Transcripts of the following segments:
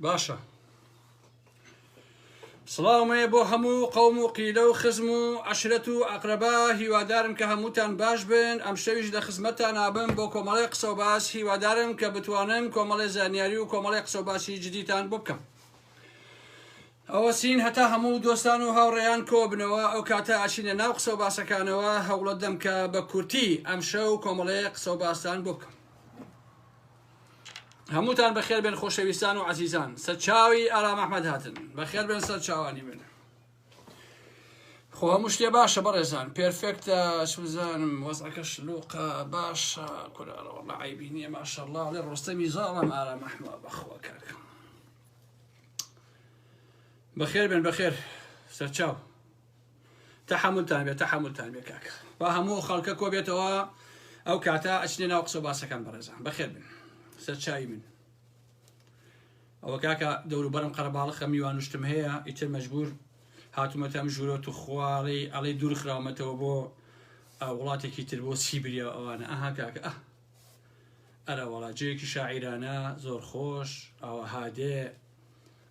باشە سڵاومەیە بۆ هەموو قەوم و قیلە و خزم و عەشرەت و ئەقرەبا هیوادارم کە هەمووتان باش بن ئەم شەویش لە خزمەتتان ئابم بۆ کۆمەڵی قسە و باس هیوادارم کە بتوانم کۆمەڵی زانیاری و کۆمەڵی قسە و باسی جدیتان بۆ بکەم ئەوە سین هەتا هەموو دۆستان و هاوڕێیان کۆ بنەوە ئەو کاتە ئاچینە ناو قسە و باسەکانەوە هەوڵەت دەم کە بە کورتی ئەم شەو کۆمەڵی قسە و باستان بۆ بکەم هەمووتان بەخێر بێن خۆشەویستان و عەزیزان سەرچاوی ئارام ئەحمەد هاتن بەخێر بێن سەرچاوانی بن خۆ هەموو شتێ باشە بەڕێزان پێرفێکتە سوزانم وەزعەکە شلووقە باشە کورارە وەڵڵا عەیبی نییە ماشەڵڵا لێ ڕۆستەمی زاڵم ئارام ئەحمەد بەخوا کاکە بەخێر بێن بەخێر سەرچاو تەحەمولتان بێت تەحەمولتان بێ کاکە با هەموو خەڵکە کۆ بێتەوە ئەو کاتە ئەچنێ ناو قسە و باسەکان بەڕێزان بەخێر بن سەرچاوی من ئەوە کاکە دەوروبەرم قەرەباڵغە میوانوشتم هەیە ئیتر مەجبور هاتوومەتە ئەم ژوورۆت و خواڵی ئەڵێ دوور خراومەتەوە بۆ وڵاتێکی تر بۆ سیبریا ئەوانە ئەها کاکە ئەرە وەڵا جێیەکی شاعیرانە زۆر خۆش ئەوە هادێ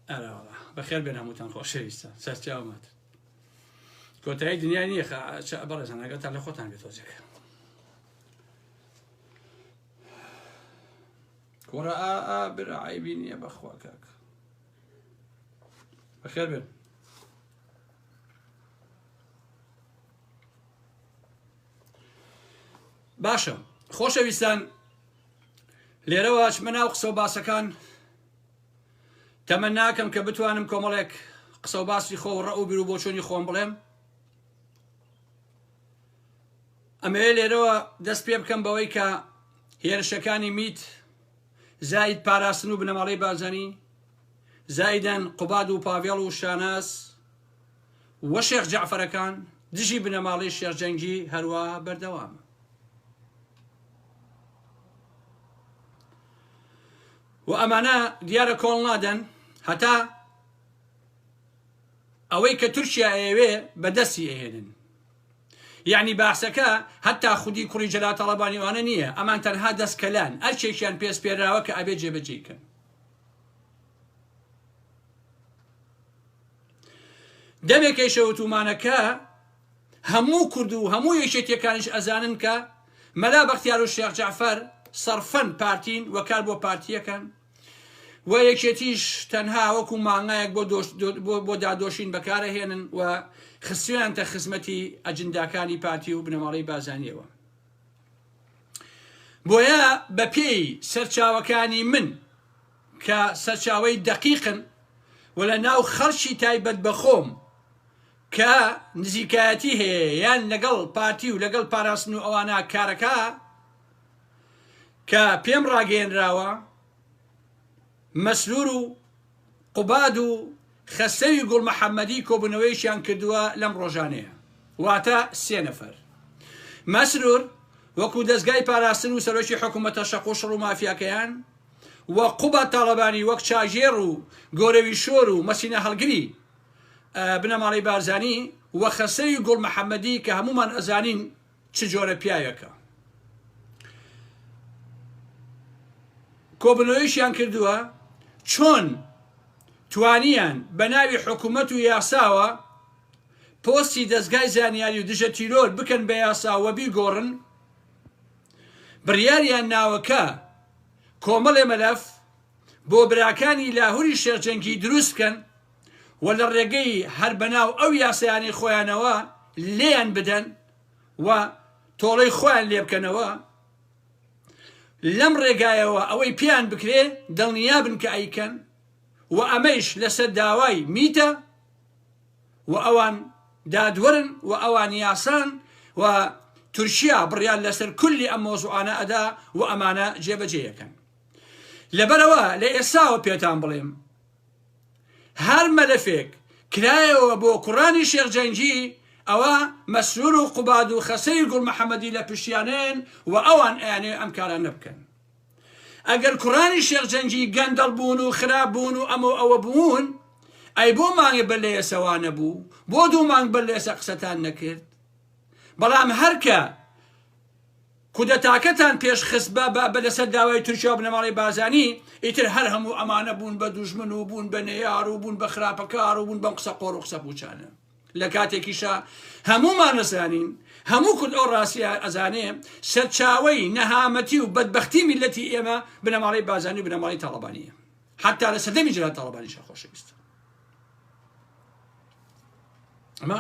ئەرە وەڵا بەخێر بێن هەمووتان خۆشەویستە سەرچاومەت کۆتایی دنیای نییە بەڕێزان ئەگەتان لە خۆتان بێت تۆزێک کۆرە برا عیبی نییە بەخوا کاکە بەخێر بێن باشە خۆشەویستان لێرەوە چمە ناو قسە و باسەکان تەمە ناکەم کە بتوانم کۆمەڵێک قسە و باسی خۆ ڕە و بیر و بۆچۆنی خۆم بڵێم ئەمەوێ لێرەوە دەست پێ بکەم بەوەی کە هێرشەکانی میت زاید پاراستن و بنەماڵەی بارزانی زایدەن قوباد و پاڤێڵ و شاناس وە شێخ جەعفەرەکان دژی بنەماڵەی شێرجەنگی هەروە بەردەوامە و ئەمانە دیارە کۆڵ نادەن هەتا ئەوەی کە تورکیا ئەیەوێ بەدەستی ئەهێنن یعنی باسەکە هەتا خودی کوڕی جەلات تەڵەبانیوانە نییە ئەمان تەنها دەستکەلان ئەرچێکیان پێس پێراوە کە ئەبێ جێبەجێکەن دەمێکی شەوتومانەکە هەموو کورد و هەموو یەکێتیەکانیش ئەزانن کە مەلا بەختیار و شێخ جەعفەر سەرفەن پارتین وەکار بۆ پارتیەکەن و یەکێتیش تەنها وەکو مانگایەک بۆ دادۆشین بەکارەهێنن و خستویانتە خزمەتی ئەجنداکانی پارتی و بنەماڵەی بازانیەوە بۆیە بە پێی سەرچاوەکانی من کە سەرچاوەی دەقیقن و لە ناو خەڵکی تایبەت بەخۆم کە نزیکایەتی هەیە یان لەگەڵ پارتی و لەگەڵ پاراستن و ئەوانە کارەکە کە پێم ڕاگەیەنراوە مەسرور و قوباد و خەسەوی گوڵ محەممەدی کۆبوونەوەیشیان کردووە لەم ڕۆژانەیە واتە 3 نەفەر مەسرور وەکو دەستگای پاراستن و سەرۆکی حکوومەتە شەق و شڕ و مافیاکەیان و قوباد تاڵەبانی وەک چاژێر و گۆرەوی شۆر و مەسینە هەڵگری بنەماڵەی بارزانی و خەسەوی گوڵ محەممەدی کە هەمومان ئەزانین چ جۆرە پیاوێکە کۆبوونەوەیشیان کردووە چۆن توانیان بە ناوی حکوومەت و یاساوە پۆستی دەستگای زانیاری و دژە تیرۆر بکەن بە یاساوە بیگۆڕن بڕیاریان ناوەکە کۆمەڵێ مەلەف بۆ براکانی لاهوری شێرجەنگی دروست بکەن و لە ڕێگەی هەر بەناو ئەو یاسایانی خۆیانەوە لێیان بدەن و تۆڵەی خۆیان لێ بکەنەوە لەم ڕێگایەوە ئەوەی پێیان بکرێ دڵنیابن کە ئەیکەن و ئەمەش لەسەر داوای میتە و ئەوان دادوەرن و ئەوان یاسان و تورکیا بڕیان لەسەر کولی ئەم مۆزوعانە ئەدا و ئەمانە جێبەجێیەکەن لەبەرەوە لە ئێستاوە پێتان بڵێم هەر مەلەفێک کرایەوە بۆ کوڕانی شێرجەنگی ئەوە مەسرور و قوباد و خەسەی گوڵ محەممەدی لە پشتیانێن و ئەوان ئەیانێ ئەم کارانە بکەن ئەگەر کوڕانی شێرجەنگی گەندەڵ بوون و خراپ بوون و ئەمە ئەوە بوون ئەی بۆ مانگە بەر لە ئێسەوانە بوو بۆ 2 مانگ بەر لە ئێسە قسەتان نەکرد بەڵام هەرکە کودەتاکەتان پێشخست بە لەسەر داوای تورکیا و بنەماڵی بازانی ئیتر هەر هەموو ئەمانە بوون بە دوژمن و بوون بە نەیار و بوون بە خراپەکار و بوون بەم قسە قۆڕ و قسە پوچانە لە کاتێکیشە هەمومان نەزانین هەموو کورد ئەو ڕاستیە ئەزانێ سەرچاوەی نەهامەتی و بەدبەختی میلەتی ئێمە بنەماڵی بازانی و بنەماڵی تاڵەبانیە حتا لە سەردەمی جەلال تاڵەبانیشە خۆشەویستە ئەمە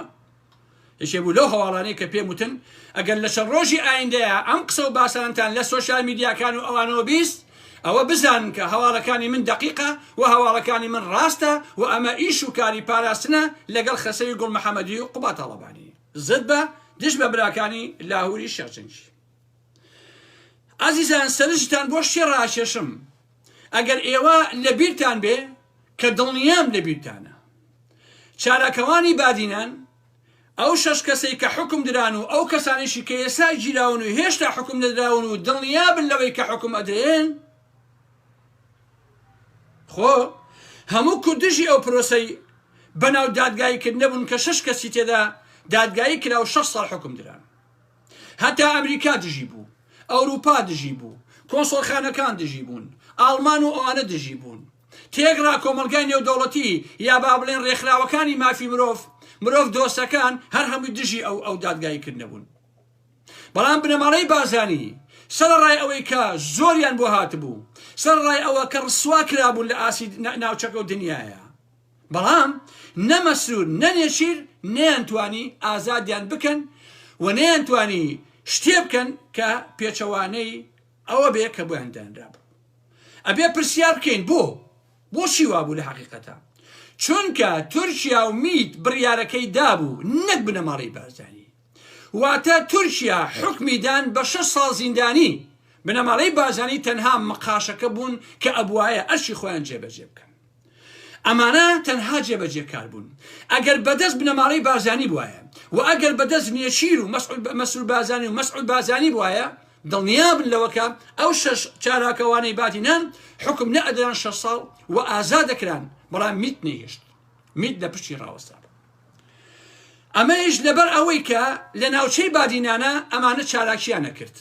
یەکێ بوو لەو هەواڵانەی کە پێم وتن ئەگەر لە شەڕ ڕۆژی ئایندەیە ئەم قسە و باسانتان لە سۆشیال میدیاکان و ئەوانەوە بیست ئەوە بزانن کە هەواڵەکانی من دقیقە و هەواڵەکانی من ڕاستە و ئەمە ئیش و کاری پاراستنە لەگەڵ خەسەوی گوڵ محەممەدی و قوبا تاڵەبانی زد بە دش بە براکانی لاهوری شێرچەنگی ئازیزان سەرنجتان بۆ شتێ ڕاکێشم ئەگەر ئێوە لە بیرتان بێ کە دڵنیام لە بیرتانە چالاکەوانی بادینان ئەو شەش کەسەی کە حکم دران و ئەو کەسانێکی کە ئێستا گیراون و هێشتا حکم نەدراون و دڵنیابن لەوەی کە حکم ئەدرێن خۆ هەموو کوردژی ئەو پرۆسەی بەناو دادگاییکرد نەبوون کە شەش کەسی تێدا دادگایی کرا و 6 ساڵ حکم دران هەتا ئەمریکا دژی بوو ئەوروپا دژی بوو کۆنسۆڵخانەکان دژی بوون ئاڵمان و ئەوانە دژی بوون تێگرا کۆمەلگای نێودەوڵەتی یا با بڵێن ڕێکخراوەکانی مافی مرۆڤ دۆستەکان هەر هەمووی دژی ئەو دادگاییکرد نەبوون بەڵام بنەماڵەی بازانی سەرڕای ئەوەی کە زۆریان بۆ هاتبوو سەرڕای ئەوە کە ڕسوا کرابوون لە ئاسی ناوچەکە و دنیاە بەڵام نەمەسرور نەنێشیر نەیانتوانی ئازادیان بکەن و نەیانتوانی شتێ بکەن کە پێچەوانەی ئەوە بێ کە بۆیان دانرا بوو ئەبێ پرسیار بکەین بۆچی وابوو لە حەقیقەتە چونکە تورکیا و میت بڕیارەکەی دابوو نەک بنەماڵی بازانی واتە تورکیا حکمی دان بە 6 ساڵ زیندانی بنەماڵەی بازانی تەنها مقاشەکە بوون کە ئەبوایە ئەرشی خۆیان جێبەجێ بکەن ئەمانە تەنها جێبەجێکار بوون ئەگەر بەدەست بنەماڵەی بازانی بوایە و ئەگەر بەدەست نیەشیر و مەسعود بازانی و مەسعود بازانی بوایە دڵنیابن لەوەکە ئەو شەش چالاکەوانەی بادینان حکم نەئەدران 6 ساڵ و ئازادەکران بەڵام میت نەهێشت میت لە پشتی ڕاوەستا ئەمەش لەبەر ئەوەی کە لە ناوچەی بادینانە ئەمانە چالاکییان نەکرد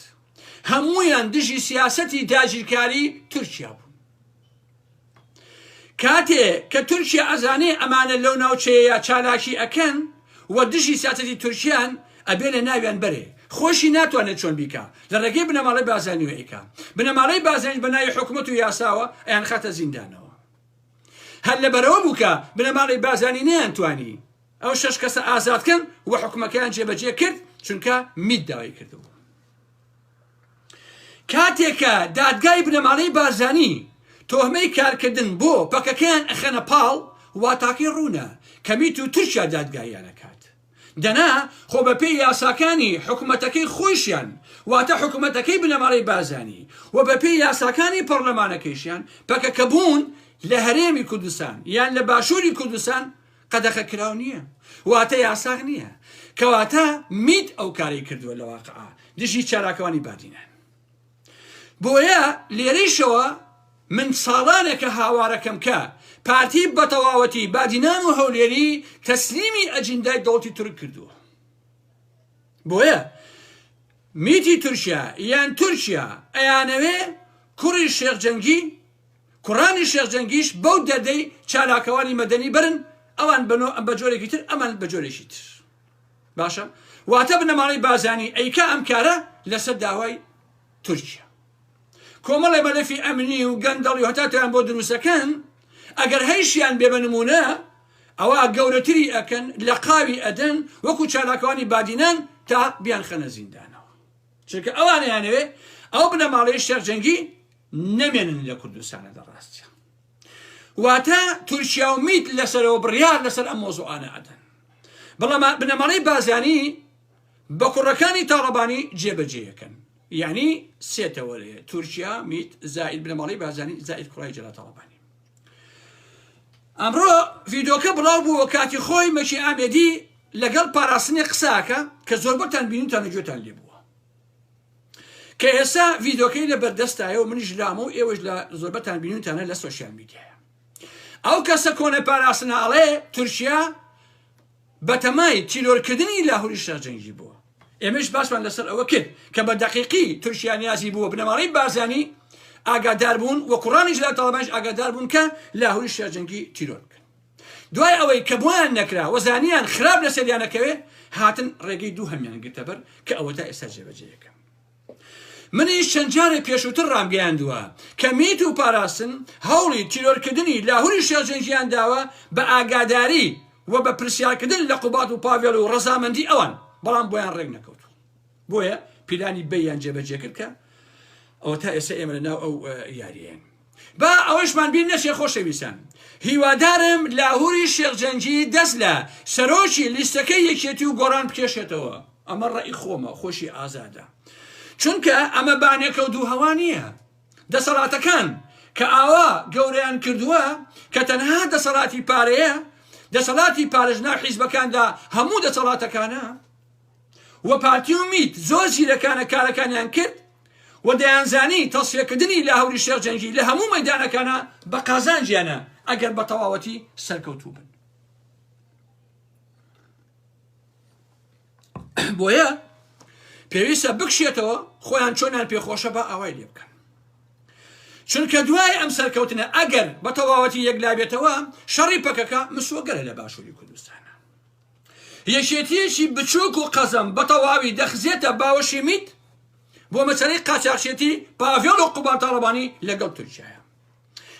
هەموویان دژی سیاسەتی داگیرکاری تورکیا بوو کاتێ کە تورکیا ئەزانێ ئەمانە لەو ناوچەیە چالاکی ئەکەن و دژی سیاسەتی تورکیان ئەبێ لە ناویان بەرێ خۆشی ناتوانێت چۆن بیکە لە ڕێگەی بنەماڵەی بازانی و ئەیکا بنەماڵەی بازانی بە ناوی حکومەت و یاساوە ئەیان خاتە زیندانەوە هەر لەبەرەوە بوو کە بنەماڵی بازانی نەیانتوانی ئەو 6 کەسە ئازادکەن و حکومەکەیان جێبەجێ کرد چونکە میت داوای کردبوو کاتێکە دادگای بنەماڵەی بازانی تۆهمەی کارکردن بۆ پەکەکەیان ئەخەنە پاڵ واتاکەی ڕوونە کە میت و تورکیا دادگاییانەکات دەنا خۆ بە پێی یاساکانی حکومەتەکەی خۆشیان واتە حکومەتەکەی بنەماڵەی بازانی و بە پێی یاساکانی پەرلەمانەکەیشیان پەکەکە بوون لە هەرێمی کوردستان یان لە باشووری کوردستان قەدەخە کراو نییە واتە یاساک نییە کەواتە میت ئەو کاری کردووە لە واقعا دژی چالاکەوانی بادینان بۆیە لێرەیشەوە من ساڵانێکە هاوارەکەم کە پارتی بەتەواوەتی بادینان و هەولێری تەسلیمی ئەجندای دەوڵەتی تورک کردووە بۆیە میتی تورکیا یان تورکیا ئەیانەوێ کوڕی شێخجەنگی کوڕانی شێخجەنگیش بەو دەردەی چالاکەوانی مەدەنی برن ئەوان بە جۆرێکی تر ئەمان بە جۆرێکی تر باشە واتە بنەماڵەی بازانی ئەیکا ئەم کارە لەسەر داوای تورکیا کۆمەڵی بەلەفی ئەمنی و گەندەڵی و هەتاتیان بۆ دروستەکەن ئەگەر هەیشیان بێ بە نمونە ئەوە گەورەتری ئەکەن لە قاوی ئەدەن وەکو چالاکەوانی بادینان تا بیان خەنە زیندانەوە چونکە ئەوانەیانەوێ ئەو بنەماڵەی شێخجەنگی نەمێنن لە کوردستانە دەڕاستە واتە تورکیا و میت لەسەرەوە بڕیار لەسەر ئەم مۆزوعانە ئەدەن بەڵام بنەماڵەی بازانی بە کوڕەکانی تاڵەبانی جێبەجێیەکەن یعنی سێتەوە لێ تورکیا میت زائید بنەماڵەی بازانی زائید کوڕای جەلال تاڵەبانی ئەمڕۆ ڤیدۆکە بڵاو بووە کاتی خۆی مەشی ئامێدی لەگەڵ پاراستنی قساکە کە زۆربەتان بینیتان لە گوێتان لێ بووە کە ئێستا ڤیدۆکەی لە بەردەستایە و منیش لامە و ئێوەش لە زۆربەتان بینیتانە لە سۆشیال میدیایە ئەو کەسە کۆنە پاراستناڵێ تورکیا بەتەمای تیرۆرکردنی لاهوری شێخجەنگی بووە ئێمەش باسمان لەسەر ئەوە کرد کە بە دەقیقی تورکیا نیازی بووە بنەماڵەی بارزانی ئاگادار بوون و قوڕانیش لە تاڵبانیش ئاگادار بوون کە لاهوری شێرجەنگی تیرۆر بکەن. دوای ئەوەی کە بۆیان نەکرا وەزانیان خراپ لە سەریانەکەوێ هاتن ڕێگەی دوو هەمیان گرتە بەر کە ئەوە تا ئێستا جێبەجێیەکە. منیش چەند جارێک پێشووتر ڕامگەیاندووە کە میت و پاراستن هەوڵی تیرۆرکردنی لاهوری شێرجەنگیان داوە بە ئاگاداری و بە پرسیارکردن لە قوبات و پاڤێڵ و ڕەزامەندی ئەوان، بەڵام بۆیان ڕێک نەکەوتوە. بۆیە پیلانی بەیان جێبەجێ کرد کە ئەوە تا ئێستا ئێمە لەناو ئەو یاریەن. با ئەوەشمان بیر نەچێ خۆشەویستان، هیوادارم لاهوری شێرجەنگی دەست لە سەرۆکی لیستەکەی یەکێتی و گۆڕان بکێشێتەوە. ئەمە ڕێی خۆمە، خۆشی ئازادە، چونکە ئەمە بانێکە و دوو هەوا نییە. دەسەڵاتەکان کە ئاوا گەورەیان کردووە کە تەنها دەسەڵاتی پارەیە، دەسەڵاتی پارێژنا حیزبەکاندا هەموو دەسەڵاتەکانە و پارتی و میت زۆر زیرەکانە کارەکانیان کرد و دەیانزانی تەڵسێکردنی لاهوری شێرجەنگی لە هەموو مەیدانەکانە بە قازانجیانە ئەگەر بە تەواوەتی سەرکەوتوو بن. بۆیە پێویستە بکشێتەوە خۆیان چۆنیان پێخۆشە بە ئاوای لێ بکەن، چونکە دوای ئەم سەرکەوتنە ئەگەر بە تەواوەتی یەکلابێتەوە شەڕی پەکەکە مسووەگەرە لە باشووری کوردستانە. یەکێتیەکی بچووک و قەزم بە تەواوی دەخزێتە باوەشی میت بۆ مەسەلەی قاچاقچێتی پاڤێڵ و قوبات تاڵبانی لەگەڵ تورکیایە.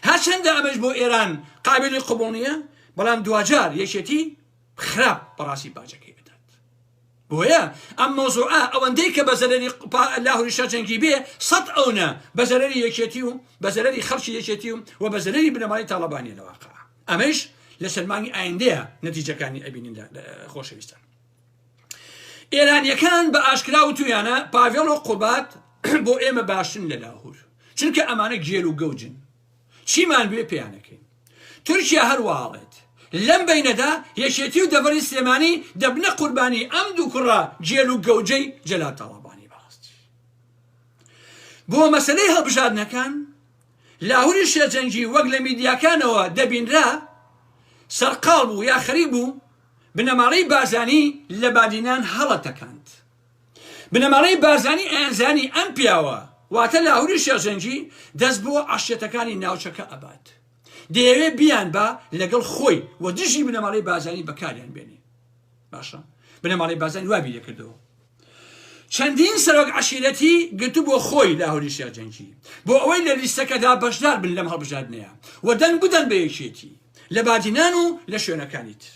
هەرچەندە ئەمەش بۆ ئێران قابلی قبوڵ نییە، بەڵام دوجار یەکێتی خراپ بەڕاستی باجەکەی بدات. بۆیە ئەم مۆزوعە ئەوەندەی کە بە زەرەری لاهوری شێرجەنگی بێ سەد ئەوە بە زەرەری یەکێتی و بە زەرەری خەڵکی یەکێتی و بە زەرەری بنەماڵی تاڵبانی لەواقع. ئەمەش لە سەرمانی ئایندەیە نەتیجەکانی ئەبینین خۆشەویستان. ئێرانیەکان بە ئاشکرا و تویانە پاڤێڵ و قوبات بۆ ئێمە باشن لە لاهور، چونکە ئەمانە گێل و گەوجن، چیمان بێ پێیانەکەین. تورکیا هەروواڵێت لەم بینەدا یەکێتی و دەڤەری سلێمانی دەبنە قوربانی ئەم دوو کوڕە گێل و گەوجەی جەلال تاڵبانی بەڕاستی. بۆ مەسەلەی هەڵبژاردنەکان لاهوری شێرجەنگی وەک لە میدیاکانەوە دەبینرا سەرقاڵ بوو یا خەریب بوو بنەماڵەی بارزانی لە بادینان هەڵەتەکاند. بنەماڵەی بارزانی ئەیانزانی ئەم پیاوە واتە لاهوری شێرجەنگی دەست بۆ عەشیەتەکانی ناوچەکە ئەبات، دەیەوێ بیان بە لەگەڵ خۆی و دژی بنەماڵەی بارزانی بەکاریان بێنێ. باشە بنەماڵەی بارزانی وابی لێکردەوە. چەندین سەرۆک عەشیرەتی گرتو بۆ خۆی لاهوری شێرجەنگی بۆ ئەوەی لە لیستەکەدا بەشدار بن لەم هەڵبژاردنەیە و دەنگ بدەن بە یەکێتی لە بادینان و لە شوێنەکانی تر.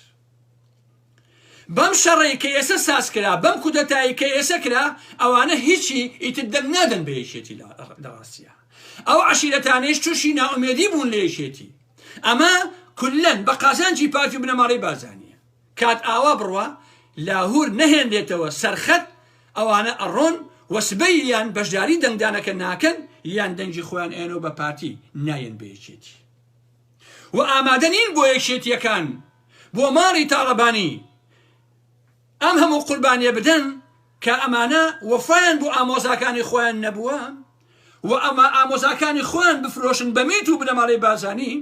بەم شەڕی کە ئێستا سازکرا، بەم کودەتایی کە ئێستا کرا، ئەوانە هیچی ئیتر دەنگ نادەن بە یەکێتی لە ڕاستیە. ئەو عەشیرەتانەیش تووشی ناومێدی بوون لە یەکێتی. ئەمە کولەن بە قازانجی پارتی و بنەماڵەی بارزانیە. کات ئاوا بڕوە لاهور نەهێنرێتەوە سەرخەت، ئەوانە ئەڕۆن وەسبەی یان بەشداری دەنگدانەکە ناکەن یان دەنگی خۆیان ئێنەوە بە پارتی نایەن بە یەکێتی. و ئامادە نین بۆ یەکێتیەکان بۆ ماڵی تاڵبانی ئەم هەموو قوربانیە بدەن کە ئەمانە وەفایان بۆ ئامۆزاکانی خۆیان نەبووە و ئەمە ئامۆزاکانی خۆیان بفرۆشن بە میت و بنەماڵەی بارزانی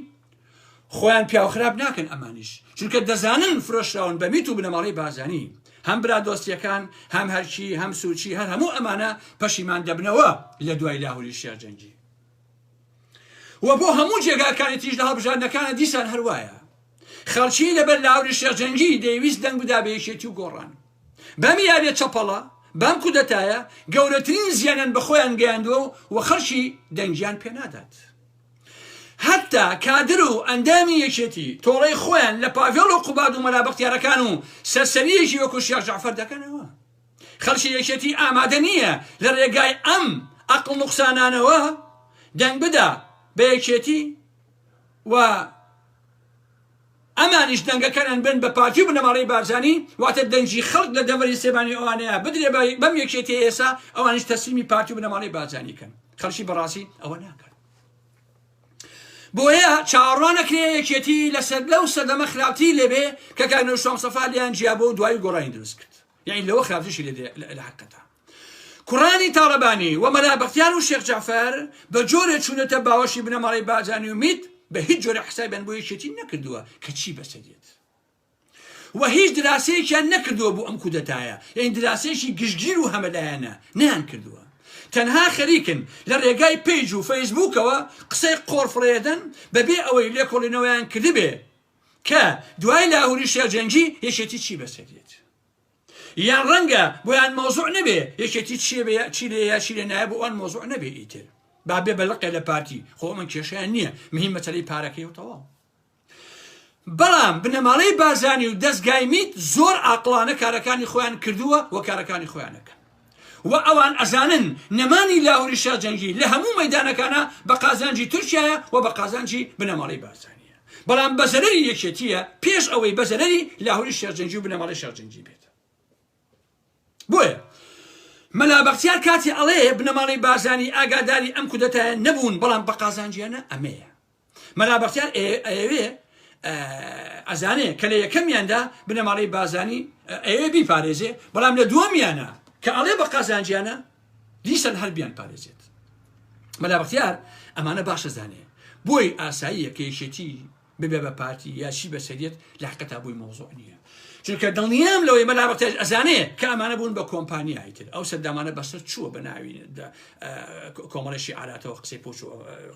خۆیان پیاو خراپ ناکەن. ئەمانیش چونکە دەزانن فرۆشراون بە میت و بنەماڵەی بارزانی، هەم برا دۆستیەکان هەم هەرچی هەم سوچی هەر هەموو ئەمانە پەشیمان دەبنەوە لە دوای لاهوری شێرجەنگی. و بۆ هەموو جێگاکانی تریش لە هەڵبژاردنەکانە دیسان هەروایە. خەڵکی لەبەر لاهوری شێرجەنگی دەیویست دەنگ بدا بە یەکێتی و گۆڕان. بەم یاریە چەپەڵە بەم کودەتایە گەورەترین زیانیان بە خۆیان گەیاندووە و خەڵکی دەنگیان پێنادات. حتا کادر و ئەندامی یەکێتی تۆڕەی خۆیان لە پاڤێڵ و قوباد و مەلابەختیارەکان و سەرسەریەکی وەکو شیخ جەعفەر دەکەنەوە. خەڵکی یەکێتی ئامادە نییە لە ڕێگای ئەم عەقڵ نوقسانانەوە دەنگ بدا بە یەکێتی و ئەمانیش دەنگەکەیان بن بە پارتی و بنەماڵەی بارزانی، واتە دەنگی خەڵک لە دەڤەری سێبانی ئەوانەیە بدرێ بەم یەکێتی ئێسا ئەوانیش تەسلیمی پارتی و بنەماڵەی بارزانی کەن. خەڵکی بەڕاستی ئەوە ناکەن. بۆیە چاوەڕوان ئەکرێ یەکێتی لەسەر لەو سەردەمە خراپتی لێبێ کە کاک نەوشەم سەفا لیان جیابۆ و دوای گۆڕانی دروست کرد. یعنی لەوە خراپتیشی لە حەقەتە. کوڕانی تاڵبانی و مەلابەختیار و شیخ جەعفەر بە جۆرێ چوونەتە باوەشی بنەماڵەی بارزانی و میت بە هیچ جۆرە حسابیان بۆ یەکێتی نەکردووە کە چی بەسەدێت. و هیچ دراسەیەکیان نەکردووە بۆ ئەم کودەتایە یعنی دراسەیەکی گشتگیر و هەمەدایانە نەیان کردووە تەنها خەریکن لە ڕێگای پیج و فەیسبووکەوە قسەی قۆڕفڕێدەن بەبێ ئەوەی لێکۆڵینەوەیان کردبێ کە دوای لاهوری شێرجەنگی یەکێتی چی بەسەرێت یان ڕەنگە بۆیان مۆزوع نەبێ یەکێتی چی لێ یا چی لێ نایە بۆ ئەوان مۆزوع نەبێ ئیتر با بێ بەلقێ لە پارتی خۆ من کێشیان نییە مهم مەسەلەی پارەکەی و تەواو بەڵام بنەماڵەی بارزانی و دەستگای میت زۆر عاقڵانە کارەکانی خۆیان کردووە و کارەکانی خۆیانەکەن و ئەوان ئەزانن نەمانی لاهوری شێرجەنگی لە هەموو مەیدانەکانە بە قازانجی تورکیایە و بە قازانجی بنەماڵەی بارزانیە بەڵام بەزەرەری یەکێتیە پێش ئەوەی بەزەرەری لاهوری شێرجەنگی و بنەماڵەی شێرجەنگی بێت بۆیە مەلا بەختیار کاتی ئەڵێ بنەماڵەی بارزانی ئاگاداری ئەم کودەتایە نەبوون بەڵام بە قازانجیانە ئەمەیە مەلا بەختیار ئەوێ ئەزانێ کە لە یەکەمیاندا بنەماڵەی بارزانی ئەوێ بیپارێزێ بەڵام لە دووەمیانە کە ئەڵێ بە قازانجیانە دیسان هەربیان پارێزێت مەلا بەختیار ئەمانە باشە زانێ بۆی ئاساییە کە یەکێتی ببێ بە پارتی یا چی بەسەرێت لە حقیقەتا بووی مۆزوع نییە چونکە دڵنیام لەوەی مەلا بەختیار ئەزانێ کە ئەمانە بوون بە کۆمپانیای تر ئەو سەردامانە بەسەر چووە بە ناوی کۆمەڵی شیعاراتەوە قسەی پۆچ و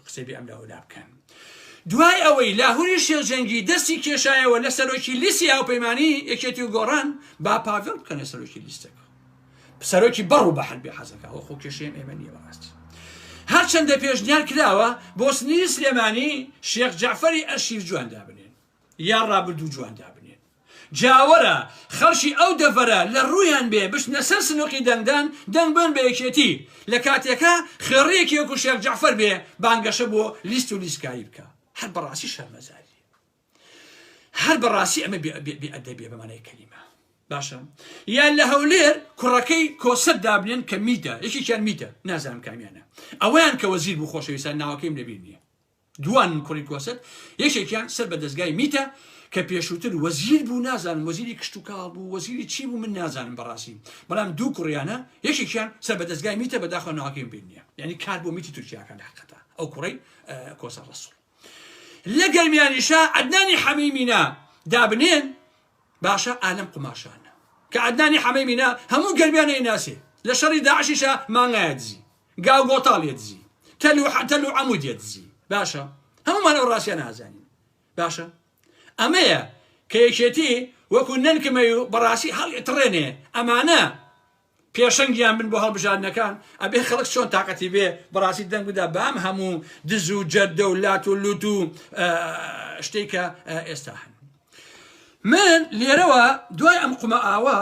قسەی بێ ئەم لاوەلا بکەن دوای ئەوەی لاهوری شێرجەنگی دەستی کێشایەوە لە سەرۆکی لیستی هاوپەیمانی یەکێتی و گۆڕان با پاڤێڵ بکەنە سەرۆکی لیستەکە سەرۆکی بەڕ و بەحەل بێ حەزەکە ئەو خۆ کێشەیەم ئێمە نییە بەڕاستی هەرچەندە پێشنیار کراوە بۆ سنیری سلێمانی شێخ جەعفەری ئەرشیف جوان دابنێن یان ڕابردوو جوان دابنێن جاوەرە خەڵکی ئەو دەڤەرە لە ڕوویان بێ بشنە سەر سنووقی دەنگدان دەنگ بن بە یەکێتی لە کاتێکە خێڕەیەکی وەکو شێخ جەعفەر بێ بانگەشە بۆ لیست و لیستکاری بکە هەر بەڕاستی شەرمەزاری هەر بەڕاستی ئەمە بێئەدەبێ بەمانای کەلیمە باشە یان لە هەولێر کوڕەکەی کۆسەت دابنێن کە میتە یەکێکیان میتە نازانم کامیانە ئەوەیان کە وەزیر بوو خۆشەویستان ناوەکەیم لەبیر نییە دوان کوڕی کۆسەت یەکێکیان سەر بە دەستگای میتە کە پێشووتر وەزیر بوو نازانم وەزیری کشت و کاڵ بوو وەزیری چی بوو من نازانم بەڕاستی بەڵام دوو کوڕیانە یەکێکیان سەر بە دەستگای میتە بەداخەوە ناوەکەیم بیر نییە یعنی کار بۆ میتی تورکیاکان حقیقەتا ئەو کوڕەی کۆسە ڕەسوڵ لە گەرمیانیشا عەدنانی حەمیمینا دابنێن باشە ئالەم قماشانە کە عەدنانی حەمیمینا هەموو گەرمیانەی ناسێ لە شەڕی داعشیشە مانگایە دزی گاو گۆتاڵیە دزی تەل و عەمودیە دزی باشە هەمومان ئەو ڕاستیان نازانین باشە ئەمەیە کە یەکێتی وەکو نەنکمەی و بەڕاستی هەڵئێتڕێنێ ئەمانە پێشەنگیان بن بۆ هەڵبژاردنەکان ئەبێ خەڵک چۆن تااقەتی بێ بەڕاستی دەنگ بدا بام هەموو دز و جەردە و لات و لوت و شتێکە ئێستا هەن من لێرەوە دوای ئەم قومە ئاوە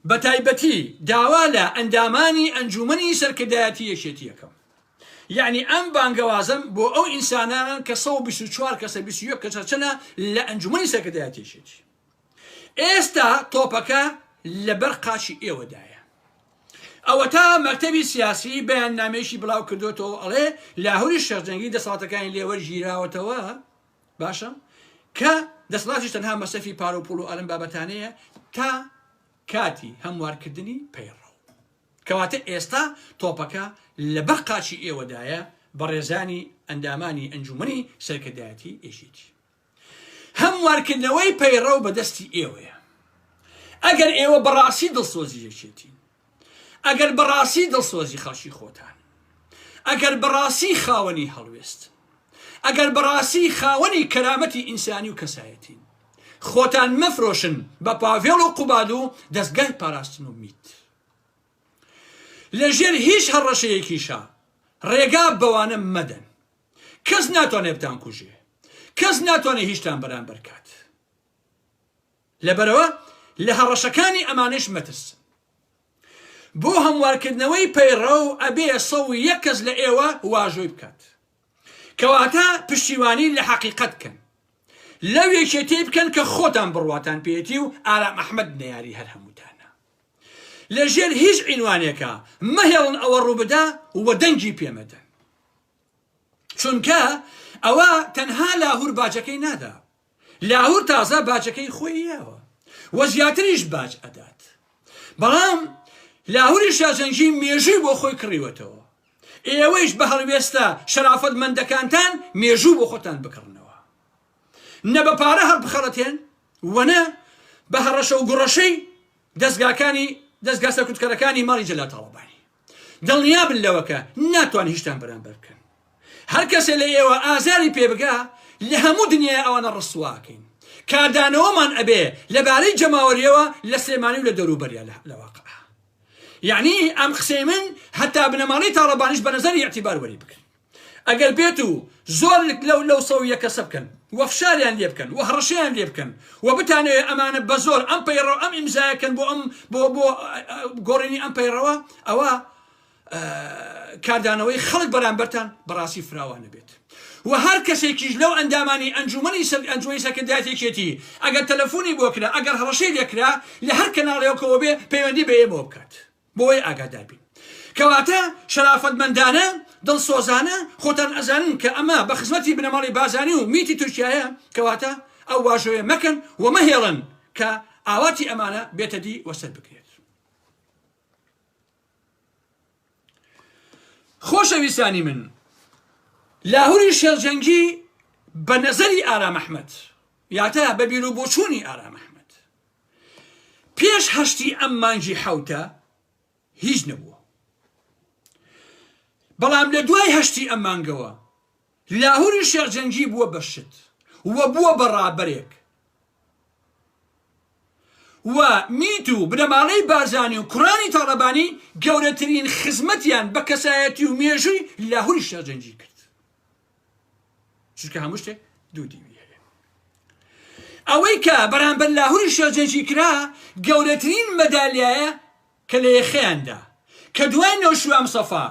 بە تایبەتی داوا لە ئەندامانی ئەنجومەنی سەرکردایەتی یەکێتیەکەم یعنی ئەم بانگەوازم بۆ ئەو ئینسانانە کە 124 کەسە 21 کەسە چەنە لە ئەنجومەنی سەرکردایەتی یەکێتی ئێستا تۆپەکە لەبەر قاچی ئێوەدایە ئەوە تا مەکتەبی سیاسی بەیان نامێشی بڵاو کردوێتەوە ئەڵێ لاهوری شێرجەنگی دەسەڵاتەکانی لێوەرگیراوەتەوە باشە کە دەسەڵاتیش تەنها مەسەفی پارە و پوڵ و ئەلم بابەتانەیە تا کاتی هەموارکردنی پەیڕەو کەواتە ئێستا تۆپەکە لەبەر قاچی ئێوەدایە بە ڕێزانی ئەندامانی ئەنجومەنی سەرکردایەتی یەکێتی هەموارکردنەوەی پەیڕەو بەدەستی ئێوەیە ئەگەر ئێوە بەڕاستی دڵسۆزی یەکێتین ئەگەر بەڕاستی دڵسۆزی خەڵکی خۆتان ئەگەر بەڕاستی خاوەنی هەڵوێست ئەگەر بەڕاستی خاوەنی کەرامەتی ئینسانی و کەسایەتین خۆتان مەفرۆشن بە پاڤێڵ و قوباد و دەستگای پاراستن و میت لەژێر هیچ هەڕەشەیەکیشە ڕێگا بەوانە مەدەن کەس ناتوانێت بتان کوژێ کەس ناتوانێت هیچتان بەرامبەر کات لەبەرەوە لە هەڕەشەکانی ئەمانش مەترسن بۆ هەموارکردنەوەی پەیڕەو ئەبێ 101 کەس لە ئێوە واژۆی بکات کەواتە پشتیوانی لە حەقیقەت بکەن لەو یەکێتی بکەن کە خۆتان بڕواتان پێێتی و ئارام ئەحمەد نەیاری هەر هەمووتانە لەژێر هیچ عینوانێکە مەهێڵن ئەوە ڕووبدا و دەنگی پێمەدەن چونکە ئەوە تەنها لاهور باجەکەی نادا لاهور تازە باجەکەی خۆیەوە وە زیاتریش باج ئەدات بەڵام لاهوری شێرجەنگی مێژووی بۆ خۆی کڕیوەتەوە ئێوەیش بە هەڵوێستە شەرافەت مەندەکانتان مێژوو بۆ خۆتان بکڕنەوە نە بە پارە هەڵ بخەڵەتێن وەنە بە هەڕەشە و گوڕەشەی دەستگا سەرکوتکەرەکانی ماڵی جەلات تاڵەبانی دڵنیا بن لەوەکە ناتوانن هیچتان بەرامبەر بکەن هەر کەسێ لە ئێوە ئازاری پێ بگا لە هەموو دنیای ئەوانە ڕسواکەین کاردانەوەمان ئەبێ لەبارەی جەماوەریەوە لە سلێمانی و لە دەوروبەریا لە واقع یعنی ئەم قسەی من هەتا بنەماڵی تاڵەبانیش بە نەزەری ئیعتیبار وەری بکەن ئەگەر بێت و زۆر لەو سەویە کەسە بکەن و فشاریان لێ بکەن و هەڕەشەیان لێ بکەن و بتانەوێت ئەمانە بە زۆر ئەم پەیڕەوە ئەم ئیمزایەکەن بۆ گۆڕینی ئەم پەیڕەوە ئەوە کاردانەوەی خەڵک بەرامبەرتان بەڕاستی فراوانە بێت و هەر کەسێکیش لەو ئەندامانی ئەنجومەنی سەکردایەتێکێتی ئەگەر تەلەفۆنی بۆ کرا ئەگەر هەڕەشەی لێکرا لە هەر کەناڵێکەوە بێ پەیوەندی بە ئێمەوە بکات بۆی ئاگادار بین کەواتە شەرافەتمەندانە دڵسۆزانە خۆتان ئەزانن کە ئەمە بە خزمەتی بنەماڵی بازانی و میتی تورکیایە کەواتە ئەو واژۆیە مەکەن و مەهێڵن کە ئاواتی ئەمانە بێتە دی وەسەر بکرێت خۆشەویستانی من لاهوری شێرجەنگی بە نەزەری ئارام ئەحمەد یاتە بە بیر و بۆچوونی ئارام ئەحمەد پێش هەشتی ئەم مانجی حەوتە هیچ نەبووە بەڵام لە دوای هەشتی ئەم مانگەوە لاهوری شێرجەنگی بووە بەشت وە بووە بەڕابەرێک و میت و بنەماڵەی بازانی و کوڕانی تاڵەبانی گەورەترین خزمەتیان بە کەسایەتی و مێژووی لاهوری شێرجەنگی کرد چونکە هەموو شتێک دوو دیوی هەیە ئەوەی کە بەرامبەر لاهوری شێرجەنگی کرا گەورەترین مەدالیایە کە لە یەخەیاندا کە دوای نەوشوام سەفا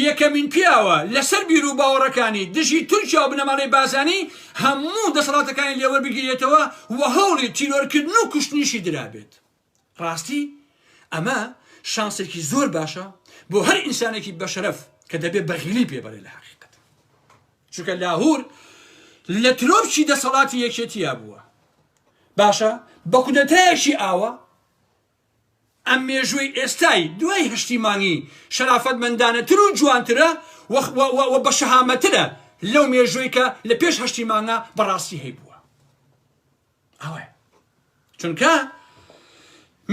یەکەمین پیاوە لەسەر بیر و باوەڕەکانی دژی تورکیا و بنەماڵەی بازانی هەموو دەسەڵاتەکانی لێوەربگیرێتەوە و هەوڵی تیرۆرکردن و کوشتنیشی درابێت ڕاستی ئەمە شانسێکی زۆر باشە بۆ هەر ئینسانێکی بەشەرەف کە دەبێت بەغیلی پێبەرێ لە حەقیقەت چونکە لاهور لە ترۆپچی دەسەڵاتی یەکێتیا بووە باشە بە کودەتایەکی ئاوە ئەم مێژووی ئێستای دوای هەشتی مانگی شەرافەتمەندانەتر و جوانترە و بە شەهامەترە لەو مێژووی کە لە پێش هەشتی مانگە بەڕاستی هەیبووە ئەوە چونکە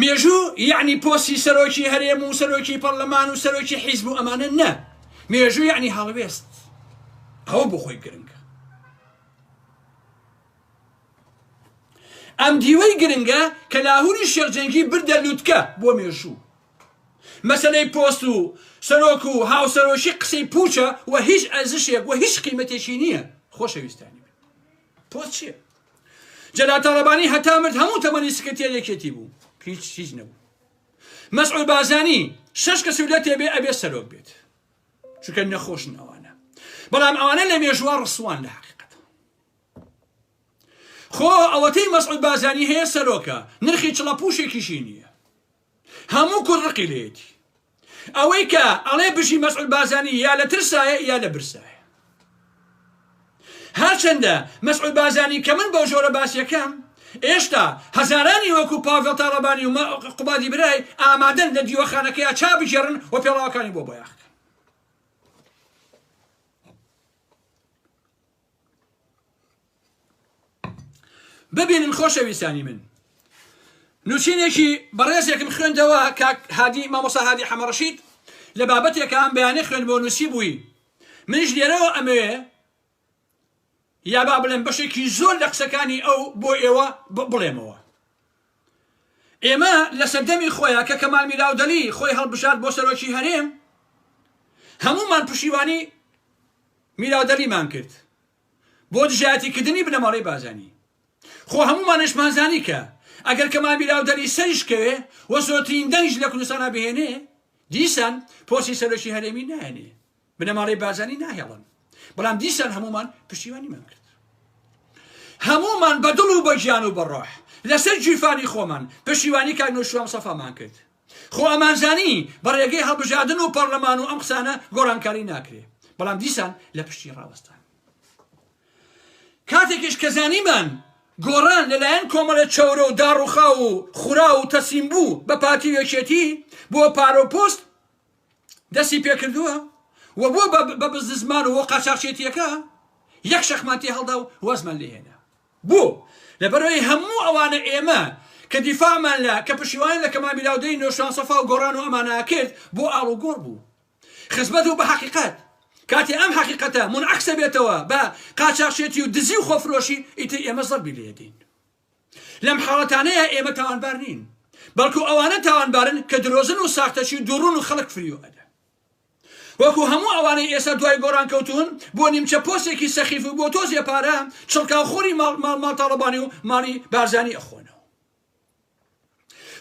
مێژوو یعنی پۆستی سەرۆکی هەرێم و سەرۆکی پەرلەمان و سەرۆکی حیزب و ئەمانە نە مێژوو یعنی هەڵوێست ئەوە بۆ خۆی گرنگە ئەم دیوەی گرنگە کە لاهوری شێرجەنگی بردە لووتکە بۆ مێژوو مەسەلەی پۆست و سەرۆک و هاوسەرۆشی قسەی پوچە و هیچ ئەرزشێک و هیچ قیمەتێکی نییە خۆشەویستانی من پۆست چییە جەلات تاڵەبانی هەتا مرد هەموو تەمەنی سکرتێرێکێتی بوو هیچ نەبوو مەسعود بازانی 6 کەس لە تێبێ ئەبێ سەرۆک بێت چونکە نەخۆشن ئەوانە بەڵام ئەوانە لە مێژووە ڕسوان لە حەقیقەت خۆ ئەوەتەی مەسعود بازانی هەیە سەرۆکە نرخی چڵەپوشێکیشی نییە هەموو کوڕقی لێتی ئەوەی کە ئەڵێ بژی مەسعود بازانی یا لە ترسایە یا لە برسایە هەرچەندە مەسعود بازانی کە من بەو ژۆرە باسیەکەم ئێشتا هەزارانی وەکو پاڤێڵ تاڵەبانی و قوبادی برای ئامادەن لە دیوەخانەکەیە چا بژێڕن و پێڵاوەکانی بۆ بۆیاخ ببینن خۆشەویستانی من نووسینێکی بەڕێزێکم خوێندەوە کاک هادی مامۆستا هادی حەمەڕەشید لە بابەتێکە ئەم بەیانەی خوێن بۆ نووسی بووی منیش لێرەوە ئەمەوێ یا با بڵێم بەشێکی زۆر لە قسەکانی ئەو بۆ ئێوە بڵێمەوە ئێمە لە سەردەمی خۆیان کە کەمال میراودەلی خۆی هەڵبژارد بۆ سەرۆکی هەرێم هەمومان پشیوانی میراودەلیمان کرد بۆ دژایەتیکردنی بنەماڵەی بازانی خۆ هەمومانشمانزانی کە ئەگەر کەمال میراودەلی سەریشکەوێ و زۆرترین دەنگش لە کوردستانە بهێنێ دیسان پۆستی سەرۆکی هەرێمی نایەنێ بنەماڵەی بازانی ناهێڵن بەڵام دیسان هەمومان پشتیوانیمان کرد هەمومان بە دڵ و بە گیان و بە ڕۆح لەسەر جیفانی خۆمان پشتیوانی کاک نەوشوام سەفامان کرد خۆ ئەمانزانی بە ڕێگەی هەڵبژاردن و پەرلەمان و ئەم قسانە گۆڕانکاری ناکرێ بەڵام دیسان لە پشتی ڕاوەستان کاتێکیش کە زانیمان گۆڕان لەلایەن کۆمەڵە چەورە و داڕوخا و خورا و تەسیم بوو بە پارتی یەکێتی بۆ پارۆپۆست دەستی پێکردووە و بۆ بە بزدزمان و بۆ قاچاقچێتیەکە یەک شەخمانتی هەڵدا و وەزمان لێهێنا بوو لەبەرەوەی هەموو ئەوانە ئێمە کە دیفاعمان لە کە پشیوان لە کەمان میلاودەی نۆشان سەفا و گۆڕان و ئەمانە کرد بۆ ئاڵوگۆڕ بوو خزمەت و بە حەقیقەت کاتی ئەم حەقیقەتە منعەکسە بێتەوە بە قاچاقچێتی و دزی و خۆفرۆشی ئیتر ئێمە زەربی لێدەین لەم حاڵەتانەیە ئێمە تاوانبار نین بەڵکو ئەوانە تاوانبارن کە درۆزن و ساختەچی و دوڕون و خەڵک فریو ئەدە وەکو هەموو ئەوانەی ئێستا دوای گۆڕان کەوتون بۆ نیمچە پۆستێکی سەخیف و بۆ تۆزیە پارە چڵکاوخۆری ماڵ تاڵەبانی و ماڵی بارزانی ئەخۆنەوە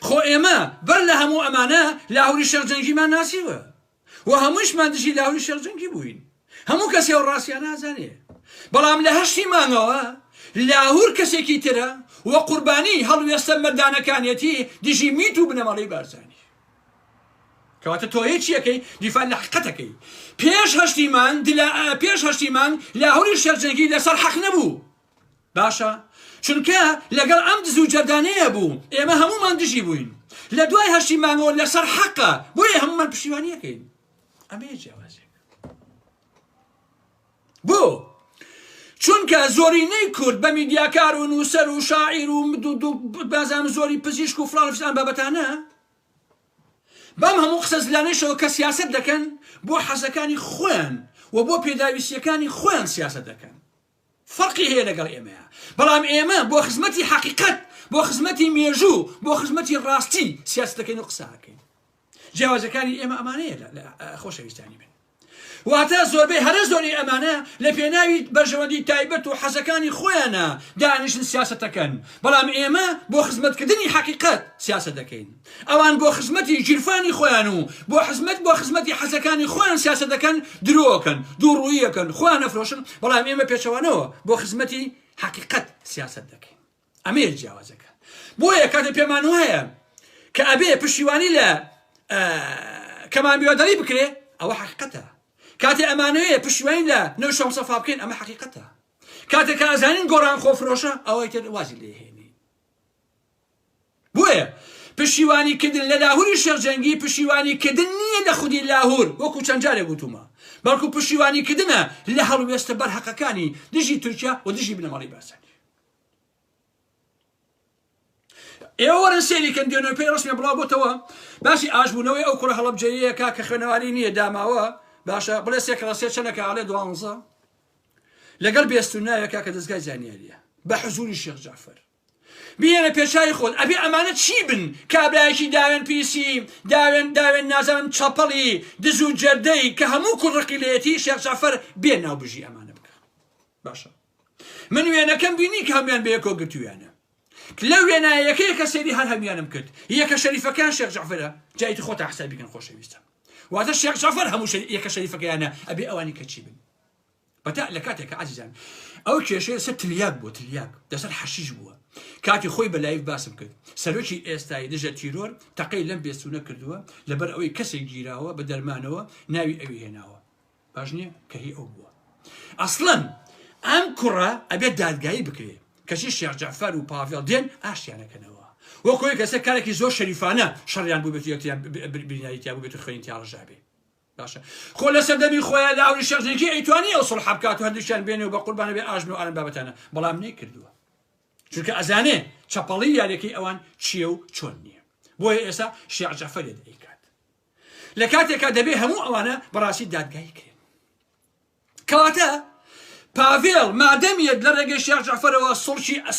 خۆ ئێمە بەر لە هەموو ئەمانە لاهوری شەرجەنگیمان ناسیوە و هەمووشمان دژی لاهوری شەرجەنگی بووین هەموو کەسێ و ڕاستیان نازانێ بەڵام لە هەشتی مانگەوە لاهور کەسێکی ترە و قوربانی هەڵوێستە مەردانەکانیەتی دژی میت و بنەماڵی بارزانی کەواتە تۆ هیچیەکەی دیفاع لە حقیقەتەکەی پێش هەشتیمان لاهوری شەرجەنگی لەسەر حەق نەبوو باشە چونکە لەگەڵ ئەم دز و جەردانەیە بوو ئێمە هەمومان دژی بووین لە دوای هەشتیمانەوە لەسەر حەقە بۆیە هەمومان پشتیوانیەکەین ئەمە جیاوازێک بۆ چونکە زۆرینەی کورد بە میدیاکار و نووسەر و شاعیر و بازام زۆری پزیشک و فڵان فستان بابەتانە بەم هەموو قسە زلانەیشەوە کە سیاسەت دەکەن بۆ حەزەکانی خۆیان و بۆ پێداویستیەکانی خۆیان سیاسەت دەکەن فەرقی هەیە لەگەڵ ئێمەیە بەڵام ئێمە بۆ خزمەتی حەقیقەت بۆ خزمەتی مێژوو بۆ خزمەتی ڕاستی سیاست دەکەین و قسەکەین جیاوازەکانی ئێمە ئەمانەیە لە خۆشەویستانی بن واتە زۆربەی هەرە زۆری ئەمانە لە پێناوی بەرژەوەندی تایبەت و حەزەکانی خۆیانە دانیشن سیاسەتەکەن بەڵام ئێمە بۆ خزمەتکردنی حەقیقەت سیاسەت دەکەین ئەوان بۆ خزمەتی گیرفانی خۆیان و بۆ خزمەتی حەزەکانی خۆیان سیاسەت دەکەن درۆکەن دووڕوویەکەن خۆیان نەفرۆشن بەڵام ئێمە پێچەوانەوە بۆ خزمەتی حەقیقەت سیاسەت دەکەین ئەمەیە جیاوازەکە بۆیە کاتێ پێمان وایە کە ئەبێ پشتیوانی لە کەمانبیۆدەری بکرێ ئەوە حەقیقەتە کاتێ ئەمانەیە پشتیوانی لە نەوشەم سەفا بکەین ئەمە حەقیقەتە کاتێک کە ئەزانین گۆڕان خۆفرۆشە ئەوەی تر وازی لێهێنی بۆیە پشتیوانیکردن لە لاهوری شەرجەنگی پشتیوانیکردن نییە لە خودی لاهور وەکو چەند جارێک گوتومە بەڵکو پشتیوانیکردنە لە هەڵوێستە بەرحەقەکانی دژی تورکیا و دژی بنەماڵی بارزانی ئێوە وەرن سێریکەن دێنەوەی پێی ڕسمی بڵاو بۆتەوە باسی ئاشبوونەوەی ئەو کوڕە هەڵەبجەیەکە کە خوێنەواری نییە داماوە باشە بڵێ سێکڕەسێ چەندەکە ئاڵێ 12 لەگەڵ بێستونایەکە کە دەستگای زانیاریە بە حزوری شێخ جعفەر بێنە پێشای خۆت ئەبێ ئەمانە چی بن کابرایەکی داوێن پیسی داوێن نازانم چەپەڵی دز و جەردەی کە هەموو کوڕڕقیلەتی شێخ جعفەر بێ ناوبژی ئەمانە بکە باشە من وێنەکەم بینی کە هەمویان بە یەکۆ گرتویانە لەو وێنایەکەی کە سێری هەر هەمیانم کرد یەکە شەریفەکان شێخ جعفەرە جایتی خۆتە حساب بکەن خۆشەویستم واتە شێخ جعفەر هەموو یەکە شەریفەکەیانە ئەبێ ئەوانی کە چی بن بەتا لە کاتێکە عزیزان ئەو کێشەیە سەر تلیاک بووە تلیاک دەسەر حەشیش بووە کاتی خۆی بە لایف باسم کرد سەرۆکی ئێستایی دژە تیرۆر تەقەی لەم بێستونە کردووە لەبەر ئەوەی کەسێک گیراوە بە دەرمانەوە ناوی ئەوی هێناوە باش نییە کە هی ئەو بووە ئەسڵەن ئەم کوڕە ئەبێت دادگایی بکرێ کەچی شێخ جعفەر و پاڤێڵ دێن ئاشتیانەکەنەوە وەکۆی کەسە کارێکی زۆر شەریفانە شەڕیان بوو بێت یەکتیان بیناییتیا بوو بێت و خوێنیتیان ڕژابێ باشە خۆ لەسەر دەمی خۆیان لە ئاوری شەرجەنگی ئەیتوانی ئەو سڵح بکات و هەندێکیان بێنێ و بە قوربانە بێ ئاژن و ئارەم بابەتانە بەڵام نەیکردووە چونکە ئەزانێ چەپەڵی یاریەکەی ئەوان چییە و چۆن نییە بۆیە ئێستا شێخ جعفەر دەیکات لە کاتێکا دەبێ هەموو ئەوانە بەڕاستی دادگایی کرێن کەواتە پاڤێڵ مادەمیەت لە ڕێگەی شێخ جعفەرەوە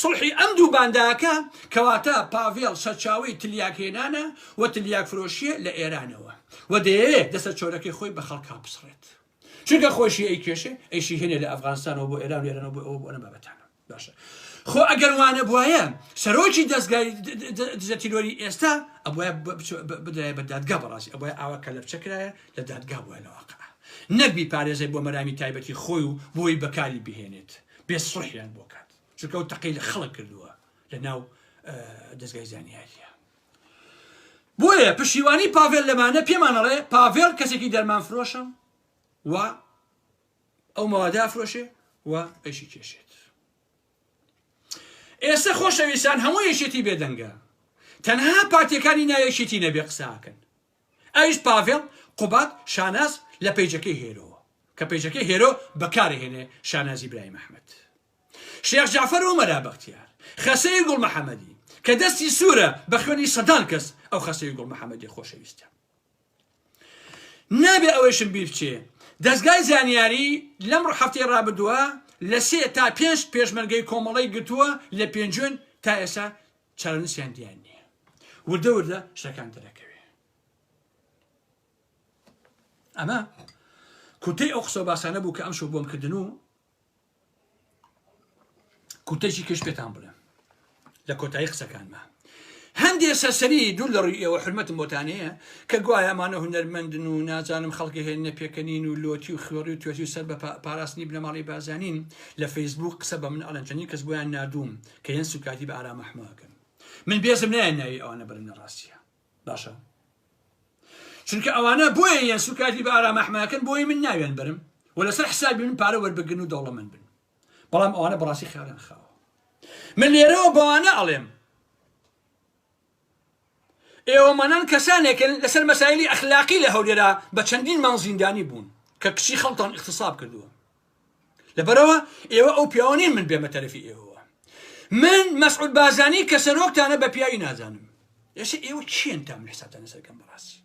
سڵحی ئەم دوو بانداکە کەواتە پاڤێڵ سەرچاوەی تلیاکهێنانە و تلیاک فرۆشیە لە ئێرانەوە و دەیەوێت دەسەر چۆرەکەی خۆی بە خەڵکا بسڕێت چونکە خۆشی ئەی کێشێ ئەیشی هێنێ لە ئەفغانستانەوە بۆ ئێران و ئێرانەوە بۆ ئەوە بۆ ئەنە بابەتانە باشە خۆ ئەگەر وانە بواە سەرۆکی دەستگای دژە تیرۆری ئێستا ئەبوایە بدرایە بە دادگا بەڕاستی ئەبوایە ئاوەکە لە بچەکرایە لە دادگا بووە لە واقع نەبی پارێزەی بۆ مەرامی تایبەتی خۆی و بۆی بەکاری بهێنێت بێ سڵحیان بۆ کات چونکە ئەو تەقەی لە خەڵک کردووە لە ناو دەستگای زانیاریە بۆیە پشتیوانی پاڤێڵ لەمانە پێمانەڵێ پاڤێڵ کەسێکی دەرمان فرۆشە و ئەو مەوادە فرۆشێ و ئەیشی کێشێت ئێستا خۆشەویستان هەموو یەکێتی بێدەنگە تەنها پارتیەکانی ناوێکێتی نەبێ قساکەن ئەویش پاڤێڵ قوبات شاناز لە پەیجەکەی هێرۆوە کە پەیجەکەی هێرۆ بەکارهێنێ شانازی ئیبراهیم ئەحمەد شێخ جعفەر و مەلا بەختیار خەسەی گوڵ محەممەدی کە دەستی سوورە بە خوێنی سەدان کەس ئەو خەسەی گوڵ محەممەدی خۆشەویستە نابێ ئەوەیشم بیر بچێ دەستگای زانیاری لەم هەفتەی ڕابردووە لە 3 تا 5 پێشمەرگەی کۆمەڵی گرتووە لە پێنجون تا ئێستا چارەنووسیان دیان نییە وردە وردە شتەکان دەرەکەوێ ئەمە کوتەی ئەو قسە باسانە بوو کە ئەم شەو بۆم کردن و کوتەیەکی کەش پێتان بڵێم لە کۆتایی قسەکانمە هەندێک سەرسەری دوور لە ڕووی ئێوە حرمەتم بۆتانەیە کە گوایە ئەمانە هونەرمەندن و نازانم خەڵکی هێنە پێکەنین و لۆتی و خوێڕی و توێتی و سەر بە پاراستنی بنەماڵی بازانین لە فەیسبوک قسە بە من ئەڵەن چەندین کەس بۆیان نادوم کە هێن سوکاتی بە ئارام ئەحماکەن من بێزم نایە ناوی ئەوانە بەرنە ڕاستیە باشە چونکە ئەوانە بۆیە یان سوکاتی بە ئارام ئەحماکەن بۆی من ناوێن برم و لەسەر حسابی من پارە وەربگرن و دەوڵەمەند بن بەڵام ئەوانە بەڕاستی خیاڵیان خاوە من لێرەوە بەوانە ئەڵێم ئێوەمانان کەسانێکن لەسەر مەسایلی ئەخلاقی لە هەولێرا بە چەندین مانگ زیندانی بوون کە کچی خەڵتان اختصاب کردووە لەبەرەوە ئێوە ئەو پیاوانین من بێمە تەرەفی ئێوە من مەسعود بازانی کە سەرۆکتانە بە پیاوی نازانم ئێستا ئێوە چیان تا من حسابتان لەسەرکەم بەڕاستی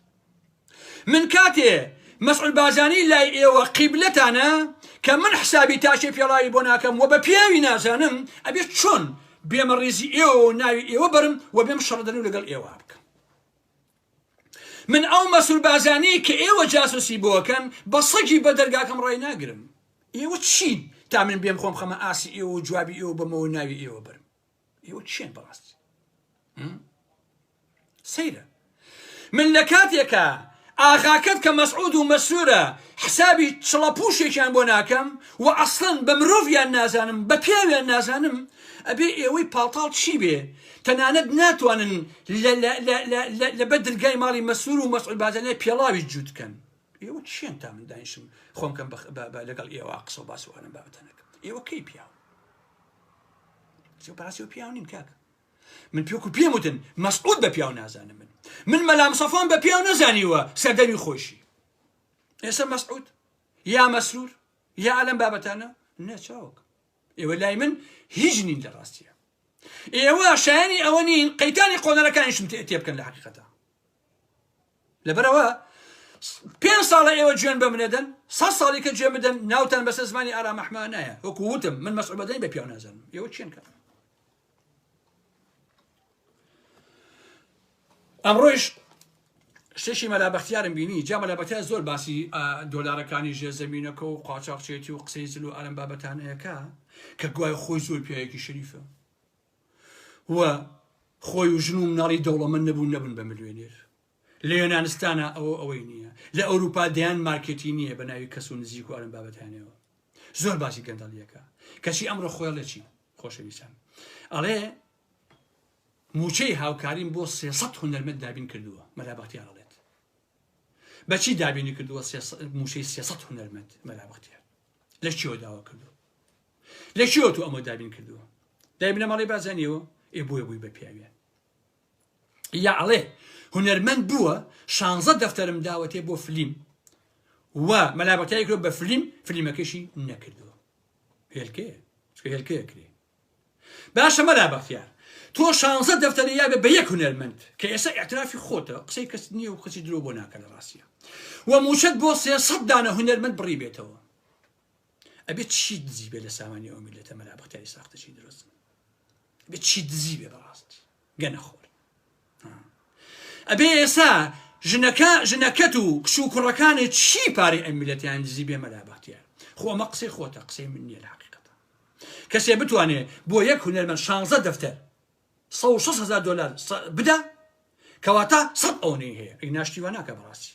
من کاتێ مەسعود بازانی لای ئێوە قیبلەتانە کە من حسابی تاشێ پێڵاوی بۆ ناکەم و بە پیاوی نازانم ئەبێت چۆن بێمە ڕێزی ئێوە و ناوی ئێوە بەرم و بێم شەڕدەن و لەگەڵ ئێوە بکەم من ئەو مەسعود بازانی کە ئێوە جاسوسی بۆکەن بە سەگی بە دەرگاکەم ڕای ناگرم ئێوە چین تا من بێم خۆم خەمە ئاسی ئێوە و جوابی ئێوە بەمەوە ناوی ئێوە بەرم ئێوە چێن بەڕاستی سەیرە من لە کاتێکە ئاغاکەت کە مەسعود و مەسوورە حسابی چڵەپوشێکیان بۆ ناکەم و ئەسڵەن بە مرۆڤیان نازانم بە پیاویان نازانم ئەبێ ئێوەی پاڵتاڵ چی بێ تەنانەت ناتوانن لەبەر دەرگای ماڵی مەسوور و مەسعود بازانەیە پێڵاوی جووت بکەن ئێوە چیان تا من دانیشم خۆم کەم لەگەڵ ئێوە قسە و باسوانم بابەتەنەکەم ئێوە کەی پیاو بەڕاستی و پیاو نیم کاکە من پێوەکو پێم وتن مەسعود بە پیاو نازانم من مەلا مستەفام بە پیاو نەزانیوە سەردەمی خۆشی ئێستا مەسعود یا مەسرور یا ئەلەم بابەتانە نەچاوک ئێوە لای من هیچ نین لە ڕاستیە ئێوە شایانی ئەوە نین قەیتانی قۆنەرەکانیشم تێ بکەن لە حەقیقەتە لەبەرەوە 5 ساڵە ئێوە گوێن بە منەدەن 100 ساڵی کە گوێ بدەن ناوتان بەسەر زمانی ئارام ئەحمد نایە وەکو وتم من مەسعود بەدەنی بە پیاو نازانم ئێوە چیان کە ئەمڕۆیش شتێکی مەلا بەختیارم بینی جا مەلا بەختیار زۆر باسی دۆلارەکانی ژێرزەمینەکە و قاچاقچێتی و قسەی زل و ئەلەم بابەتانەیەکە کە گوایە خۆی زۆر پیاوێکی شەریفە و خۆی و ژن و مناڵی دەوڵەمەند نەبوون بە ملیۆنێر لە یۆنانستانە ئەوەی نییە لە ئەوروپا دەیان مارکێتی نییە بە ناوی کەس و نزیک و ئەلەم بابەتانەوە زۆر باسی گەندەڵیەکە کەچی ئەمڕۆ خۆیان لە چی خۆشەویستان ئەڵێ موچەی هاوکاریم بۆ 300 هونەرمەند دابین کردووە مەلا بەختیار ئەڵێت بەچی دابینی کردووە موچەی 300 هونەرمەند مەلا بەختیار لە چیەوە داوا کردووە لە چیەوە تو ئەمە دابین کردووە دابینە مەڵی بازانیەوە بووی بە پیاویان یا ئەڵێ هونەرمەند بووە 16 دەفتەرم داوەتێ بۆ فلیم و مەلا بەختیاری کرد بە فلیمەکەشی نەکردووە هێلکەیە کرێ باشە مەلا بەختیار تۆ 16 دەفتەری یابێ بە یەک هونەرمەند کە ئێستا ئاعترافی خۆتە قسەی کەس نییە و قسەی درۆ بۆ ناکە لە ڕاستیە و موچەت بۆ 300 دانە هونەرمەند بڕی بێتەوە ئەبێت چی دزی بێ لە سامانی ئەو میلەتە مەلا بەختیاری ساختەشی دروست ئەبێت چی دزی بێ بەڕاستی گەنەخۆر ئەبێ ئێستا ژنەکەت و کچ و کوڕەکانت چی پارەی ئەم میلەتیان دزی بێ مەلا بەختیار خۆ ئەمە قسەی خۆتە قسەی من نییە لە حەقیقەتە کەسێ بتوانێ بۆ یەک هونەرمەند 16 دەفتەر 160,000 دلار بدا کەواتە 100 ئەوەی هەیە ئەی ناشتیوە ناکە بەڕاستی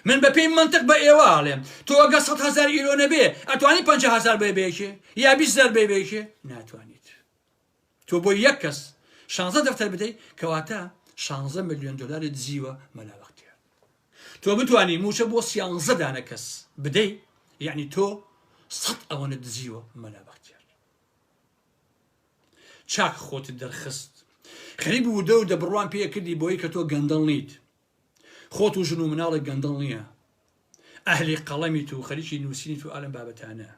من بە پێی منطق بە ئێوە ئاڵێم تۆ ئەگە 100,000 ئیرۆ نەبێ ئەتوانی 50,000 بێکێ یا 20,000 بێکێ ناتوانیت تۆ بۆ یەک کەس 16 دەفتەر بدەیت کەواتە 16 ملیۆن دلار دزیوە مەلا بەختیار تۆ بتوانی موچە بۆ 13 دانە کەس بدەیت یعنی تۆ 100 ئەوەنە دزیوە مەلا بەختیار چاک خۆت دەرخست خەریب و دە و دەبڕوان پێ کردی بۆی کە تۆ گەندەڵ نیت خۆت و ژن و مناڵێک گەندەڵ نییە ئەهلی قەڵەمیت و خەریکی نووسینیت و ئەلەم بابەتانە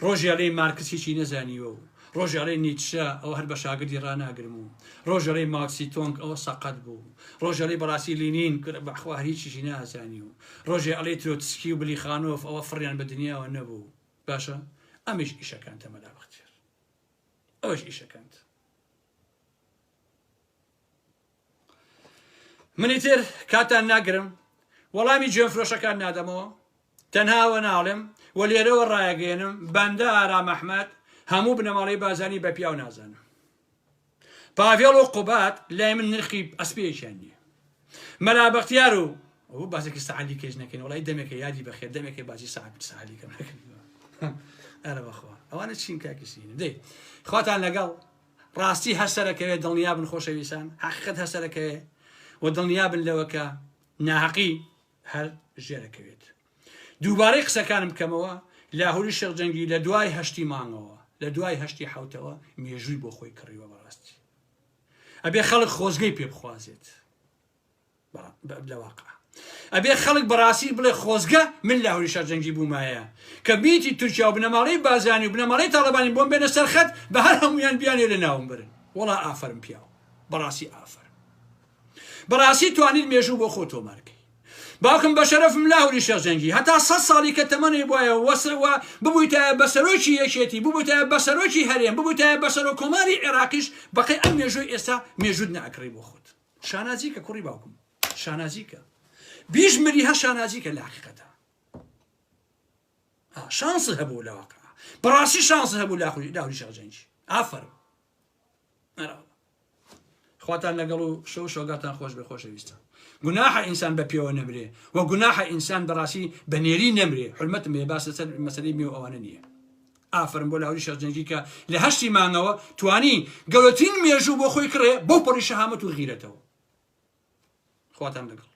ڕۆژی ئەڵێی مارکسیی نەزانیوە و ڕۆژێڵی نیچە ئەو هەر بە شاگردی ڕناگرم و ڕۆژێڵی ماکسی تۆنگ ئەوە سەقەت بوو ڕۆژێڵی بەڕاستی لینین بەخوا هیچیشی نازانی و ڕۆژێ ئەڵێ ترۆتسکی و بلی خانۆف ئەوە فڕیان بە دنیاوە نەبوو باشە ئەمیش ئیشەکانتە مەلا بەختیار ئەوەش ئیشەکانت منی تر کاتان ناگرم وەڵامی گوێنفرۆشەکان نادەمەوە تەنهاوە ناڵێم و لێرەوە ڕایەگەێنم بەندە ئارام ئەحمەد هەموو بنەماڵی بازانی بە پیاو نازانم پاڤێڵ و قوبات لای من نرخی ئەسپێکیان نییە مەلا بەختیار و ئەو بازێکی سەعالی کەش نەکەین وڵای دەمێکە یادی بەخێر دەمێکی بازی سەعالی کەم نەکەین ئەرە بەخوا ئەوانە چین کاکەسینە دەی خواتان لەگەڵ ڕاستی هەسەرەکەوێت دڵنیا بن خۆشەویستان حەقیقەت هەسەرەکەوێ و دڵنیا بن لەوەکە ناحەقی هەر ژێرەکەوێت دووبارەی قسەکانم بکەمەوە لاهوری شێخجەنگی لە دوای هەشتی مانگەوە لە دوای هەشتی حوتەوە مێژووی بۆ خۆی کڕیوە بەڕاستی ئەبێ خەڵک خۆزگەی پێ بخوازێت لە واقع ئەبێ خەڵک بەڕاستی بڵێ خۆزگە من لاهوری شێخجەنگی بوومایە کە بیتی تورکیا و بنەماڵەی بازانی و بنەماڵەی تاڵەبانی بۆم بێنە سەرخەت بە هەر هەمویان بیانێ لە ناوم برن وەڵا ئافرم پیاو بەڕاستی ئافر بەڕاستی توانیت مێژوو بۆ خۆ تۆمارکەی باوکم بە شەرەفم لاهوری شێخجەنگی هەتا 100 ساڵی کە تەمەنی بۆیە وەسەوە ببوویتە بەسەرۆکی یەکێتی ببوویتە بەسەرۆکی هەرێم ببوویتە بەسەرۆ کۆماری عێراقیش بەقەی ئەم مێژووی ئێستا مێژوود ناکڕی بۆ خۆت شانازیکە کوڕی باوکم شانازیکە بیش مری هە شانازیکە لە حەقیقەتە شانس هەبوو لە واقع بەڕاستی شانس هەبوو لاهوری شێخجەنگی ئافرم خواتان لەگەڵ و شەو شۆگاتان خۆش بێ خۆشەویستە گوناحە ئینسان بە پێوە نەمرێ و گوناحە ئینسان بەڕاستی بە نێری نەمرێ حرمەتم بێ باس لەسەر مەسەلەی مێ و ئەوانە نییە ئافرم بۆ لاهوری شێخجەنگی کە لە هەشتی مانگەوە توانی گەورەترین مێژوو بۆ خۆی کڕێ بۆ پەڕی شەهامەت و غیرەتەوە خواتان لەگەڵ